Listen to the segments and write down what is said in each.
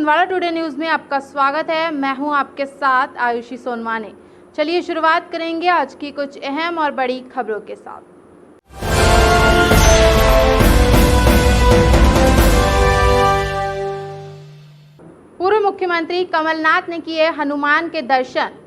Chhindwara today news में आपका स्वागत है। मैं हूं आपके साथ आयुषी सोनवाने। चलिए शुरुआत करेंगे आज की कुछ अहम और बड़ी खबरों के साथ। पूर्व मुख्यमंत्री कमलनाथ ने किए हनुमान के दर्शन।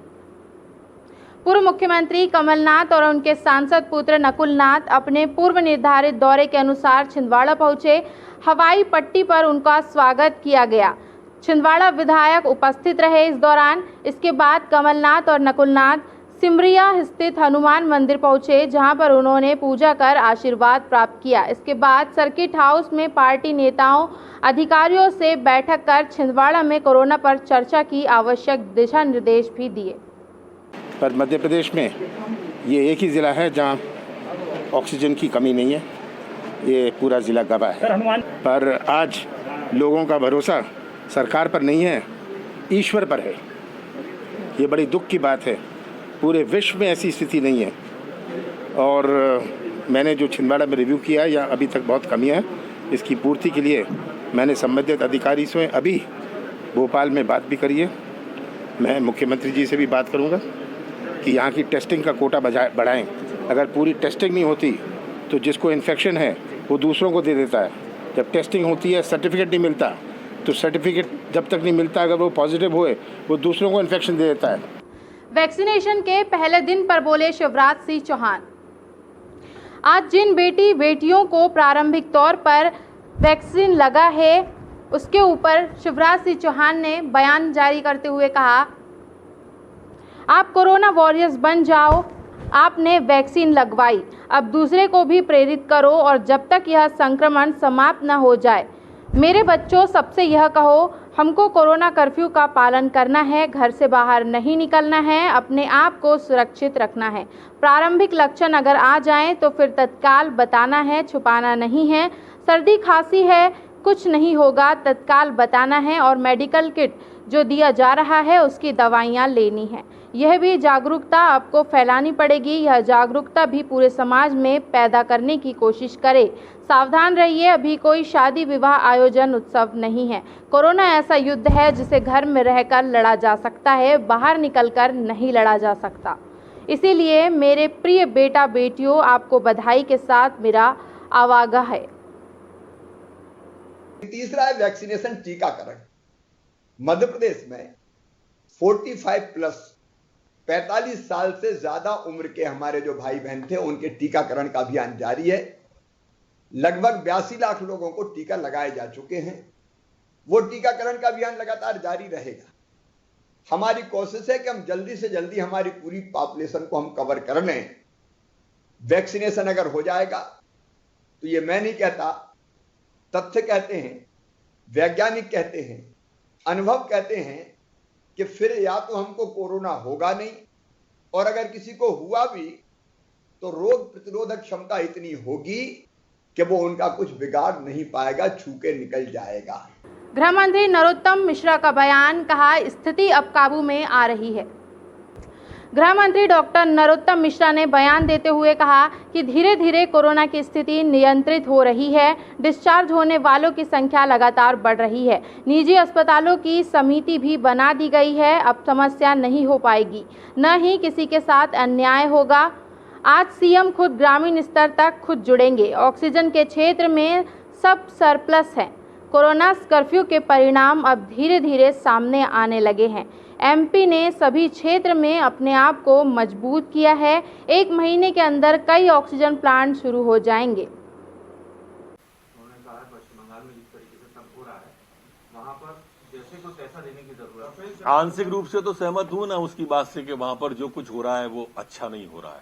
पूर्व मुख्यमंत्री कमलनाथ और उनके सांसद पुत्र नकुलनाथ अपने पूर्व निर्धारित दौरे के अनुसार छिंदवाड़ा पहुंचे। हवाई पट्टी पर उनका स्वागत किया गया। छिंदवाड़ा विधायक उपस्थित रहे इस दौरान। इसके बाद कमलनाथ और नकुलनाथ सिमरिया स्थित हनुमान मंदिर पहुंचे, जहां पर उन्होंने पूजा कर आशीर्वाद प्राप्त किया। इसके बाद सर्किट हाउस में पार्टी नेताओं अधिकारियों से बैठक कर छिंदवाड़ा में कोरोना पर चर्चा की, आवश्यक दिशा निर्देश भी दिए। पर मध्य प्रदेश में ये एक ही ज़िला है जहां ऑक्सीजन की कमी नहीं है। ये पूरा ज़िला गवाह है। पर आज लोगों का भरोसा सरकार पर नहीं है, ईश्वर पर है। ये बड़ी दुख की बात है। पूरे विश्व में ऐसी स्थिति नहीं है। और मैंने जो छिंदवाड़ा में रिव्यू किया है, या अभी तक बहुत कमियां हैं। इसकी पूर्ति के लिए मैंने संबंधित अधिकारी से अभी भोपाल में बात भी करी है। मैं मुख्यमंत्री जी से भी बात करूंगा कि यहाँ की टेस्टिंग का कोटा बढ़ाएं। अगर पूरी टेस्टिंग नहीं होती तो जिसको इन्फेक्शन है वो दूसरों को दे देता है। जब टेस्टिंग होती है, सर्टिफिकेट नहीं मिलता, तो सर्टिफिकेट जब तक नहीं मिलता, अगर वो पॉजिटिव हुए वो दूसरों को इन्फेक्शन दे देता है। वैक्सीनेशन के पहले दिन पर बोले शिवराज सिंह चौहान। आज जिन बेटी बेटियों को प्रारंभिक तौर पर वैक्सीन लगा है, उसके ऊपर शिवराज सिंह चौहान ने बयान जारी करते हुए कहा, आप कोरोना वॉरियर्स बन जाओ। आपने वैक्सीन लगवाई, अब दूसरे को भी प्रेरित करो, और जब तक यह संक्रमण समाप्त न हो जाए। मेरे बच्चों, सबसे यह कहो, हमको कोरोना कर्फ्यू का पालन करना है, घर से बाहर नहीं निकलना है, अपने आप को सुरक्षित रखना है। प्रारंभिक लक्षण अगर आ जाएं तो फिर तत्काल बताना है, छुपाना नहीं है। सर्दी खांसी है, कुछ नहीं होगा, तत्काल बताना है, और मेडिकल किट जो दिया जा रहा है उसकी दवाइयाँ लेनी है। यह भी जागरूकता आपको फैलानी पड़ेगी। यह जागरूकता भी पूरे समाज में पैदा करने की कोशिश करें। सावधान रहिए, अभी कोई शादी विवाह आयोजन उत्सव नहीं है। कोरोना ऐसा युद्ध है जिसे घर में रहकर लड़ा जा सकता है, बाहर निकलकर नहीं लड़ा जा सकता। इसीलिए मेरे प्रिय बेटा बेटियों, आपको बधाई के साथ मेरा आवागह है। तीसरा है वैक्सीनेशन, टीकाकरण। मध्य प्रदेश में 45 प्लस 45 साल से ज्यादा उम्र के हमारे जो भाई बहन थे, उनके टीकाकरण का अभियान जारी है। लगभग 82 लाख लोगों को टीका लगाए जा चुके हैं। वो टीकाकरण का अभियान लगातार जारी रहेगा। हमारी कोशिश है कि हम जल्दी से जल्दी हमारी पूरी पॉपुलेशन को हम कवर कर लें। वैक्सीनेशन अगर हो जाएगा तो ये मैं नहीं कहता, तथ्य कहते हैं, वैज्ञानिक कहते हैं, अनुभव कहते हैं कि फिर या तो हमको कोरोना होगा नहीं, और अगर किसी को हुआ भी तो रोग प्रतिरोधक क्षमता इतनी होगी कि वो उनका कुछ बिगाड़ नहीं पाएगा, छू के निकल जाएगा। गृह मंत्री नरोत्तम मिश्रा का बयान, कहा स्थिति अब काबू में आ रही है। गृह मंत्री डॉक्टर नरोत्तम मिश्रा ने बयान देते हुए कहा कि धीरे धीरे कोरोना की स्थिति नियंत्रित हो रही है। डिस्चार्ज होने वालों की संख्या लगातार बढ़ रही है। निजी अस्पतालों की समिति भी बना दी गई है। अब समस्या नहीं हो पाएगी, न ही किसी के साथ अन्याय होगा। आज सीएम खुद ग्रामीण स्तर तक खुद जुड़ेंगे। ऑक्सीजन के क्षेत्र में सब सरप्लस है। कोरोना कर्फ्यू के परिणाम अब धीरे धीरे सामने आने लगे हैं। एमपी ने सभी क्षेत्र में अपने आप को मजबूत किया है। 1 महीने के अंदर कई ऑक्सीजन प्लांट शुरू हो जाएंगे। उन्होंने कहा पश्चिम बंगाल में जिस तरीके से सब हो रहा है, वहाँ पर जैसे कुछ ऐसा देने की जरूरत है। आंशिक रूप से तो सहमत हूं ना उसकी बात से कि वहाँ पर जो कुछ हो रहा है वो अच्छा नहीं हो रहा है।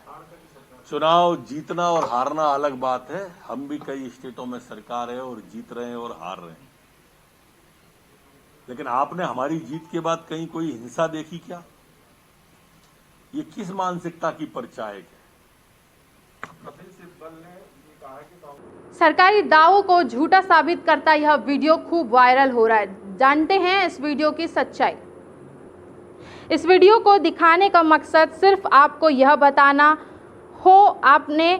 चुनाव जीतना और हारना अलग बात है। हम भी कई स्टेटों में सरकार है और जीत रहे हैं और हार रहे हैं, लेकिन आपने हमारी जीत के बाद कहीं कोई हिंसा देखी क्या? ये किस मानसिकता की परिचायक है? सरकारी दावों को झूठा साबित करता यह वीडियो खूब वायरल हो रहा है। जानते हैं इस वीडियो की सच्चाई। इस वीडियो को दिखाने का मकसद सिर्फ आपको यह बताना हो, आपने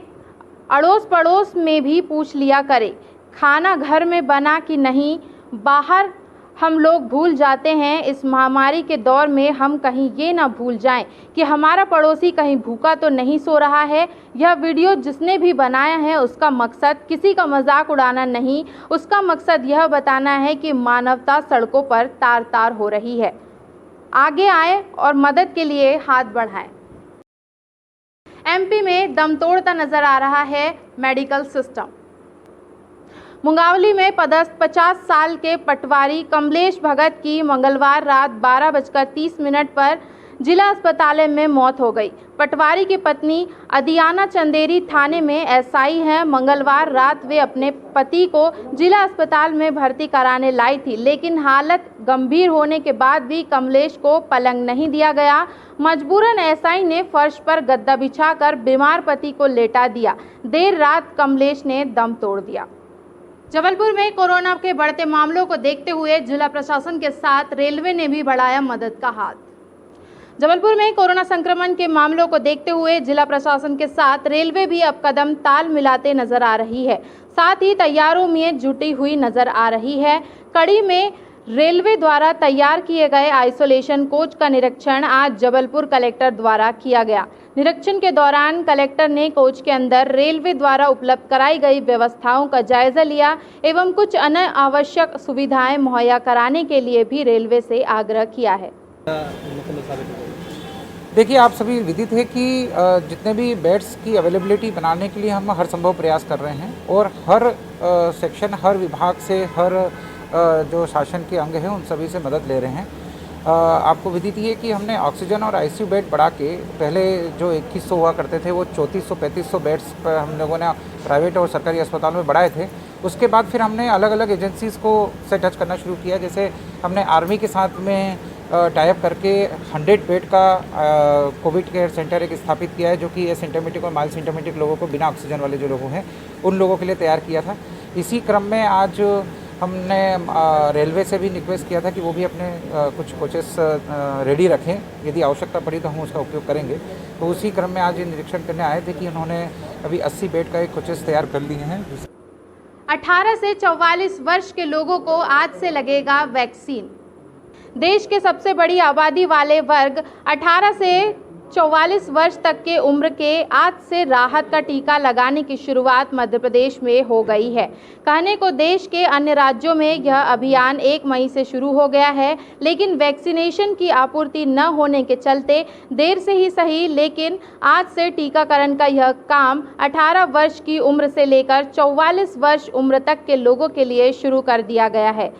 अड़ोस पड़ोस में भी पूछ लिया करे, खाना घर में बना कि नहीं, बाहर हम लोग भूल जाते हैं। इस महामारी के दौर में हम कहीं ये ना भूल जाएं कि हमारा पड़ोसी कहीं भूखा तो नहीं सो रहा है। यह वीडियो जिसने भी बनाया है उसका मकसद किसी का मजाक उड़ाना नहीं, उसका मकसद यह बताना है कि मानवता सड़कों पर तार तार हो रही है। आगे आए और मदद के लिए हाथ बढ़ाएं। एमपी में दम तोड़ता नजर आ रहा है मेडिकल सिस्टम। मुंगावली में पदस्थ 50 साल के पटवारी कमलेश भगत की मंगलवार रात 12:30 पर जिला अस्पताल में मौत हो गई। पटवारी की पत्नी अदियाना चंदेरी थाने में एसआई हैं। मंगलवार रात वे अपने पति को जिला अस्पताल में भर्ती कराने लाई थी, लेकिन हालत गंभीर होने के बाद भी कमलेश को पलंग नहीं दिया गया। मजबूरन एसआई ने फर्श पर गद्दा बिछाकर बीमार पति को लेटा दिया। देर रात कमलेश ने दम तोड़ दिया। जबलपुर में कोरोना के बढ़ते मामलों को देखते हुए जिला प्रशासन के साथ रेलवे ने भी बढ़ाया मदद का हाथ। जबलपुर में कोरोना संक्रमण के मामलों को देखते हुए जिला प्रशासन के साथ रेलवे भी अब कदम ताल मिलाते नजर आ रही है, साथ ही तैयारों में जुटी हुई नजर आ रही है। कड़ी में रेलवे द्वारा तैयार किए गए आइसोलेशन कोच का निरीक्षण आज जबलपुर कलेक्टर द्वारा किया गया। निरीक्षण के दौरान कलेक्टर ने कोच के अंदर रेलवे द्वारा उपलब्ध कराई गई व्यवस्थाओं का जायजा लिया एवं कुछ अन्य आवश्यक सुविधाएं मुहैया कराने के लिए भी रेलवे से आग्रह किया है। देखिए, आप सभी विदित है कि जितने भी बेड्स की अवेलेबिलिटी बनाने के लिए हम हर संभव प्रयास कर रहे हैं और हर सेक्शन, हर विभाग से, हर जो शासन के अंग हैं उन सभी से मदद ले रहे हैं। आपको विदित है कि हमने ऑक्सीजन और आईसीयू बेड बढ़ा के पहले जो 2100 हुआ करते थे वो 3400-3500 बेड्स पर हम लोगों ने प्राइवेट और सरकारी अस्पतालों में बढ़ाए थे। उसके बाद फिर हमने अलग अलग एजेंसीज़ को से टच करना शुरू किया। जैसे हमने आर्मी के साथ में टाइप करके 100 बेड का कोविड केयर सेंटर एक स्थापित किया है, जो कि एसिम्टोमेटिक और माइल्ड सिम्टोमेटिक लोगों को, बिना ऑक्सीजन वाले जो लोग हैं उन लोगों के लिए तैयार किया था। इसी क्रम में आज हमने रेलवे से भी रिक्वेस्ट किया था कि वो भी अपने कुछ कोचेस रेडी रखें, यदि आवश्यकता पड़ी तो हम उसका उपयोग करेंगे। तो उसी क्रम में आज निरीक्षण करने आए थे कि उन्होंने अभी 80 बेड का एक कोचेस तैयार कर लिए हैं। 18 से 44 वर्ष के लोगों को आज से लगेगा वैक्सीन। देश के सबसे बड़ी आबादी वाले वर्ग 18 से 44 वर्ष तक के उम्र के आज से राहत का टीका लगाने की शुरुआत मध्य प्रदेश में हो गई है। कहने को देश के अन्य राज्यों में यह अभियान 1 मई से शुरू हो गया है, लेकिन वैक्सीनेशन की आपूर्ति न होने के चलते देर से ही सही, लेकिन आज से टीकाकरण का यह काम 18 वर्ष की उम्र से लेकर 44 वर्ष उम्र तक के लोगों के लिए शुरू कर दिया गया है।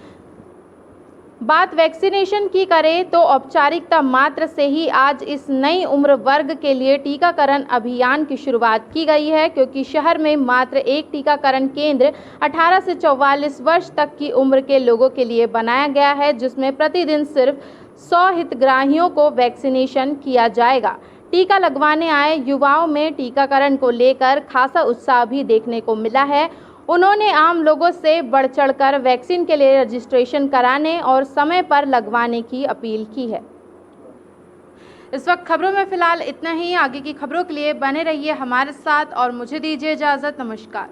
बात वैक्सीनेशन की करें तो औपचारिकता मात्र से ही आज इस नई उम्र वर्ग के लिए टीकाकरण अभियान की शुरुआत की गई है, क्योंकि शहर में मात्र एक टीकाकरण केंद्र 18 से 44 वर्ष तक की उम्र के लोगों के लिए बनाया गया है, जिसमें प्रतिदिन सिर्फ 100 हितग्राहियों को वैक्सीनेशन किया जाएगा। टीका लगवाने आए युवाओं में टीकाकरण को लेकर खासा उत्साह भी देखने को मिला है। उन्होंने आम लोगों से बढ़ चढ़कर वैक्सीन के लिए रजिस्ट्रेशन कराने और समय पर लगवाने की अपील की है। इस वक्त खबरों में फिलहाल इतना ही। आगे की खबरों के लिए बने रहिए हमारे साथ और मुझे दीजिए इजाज़त। नमस्कार।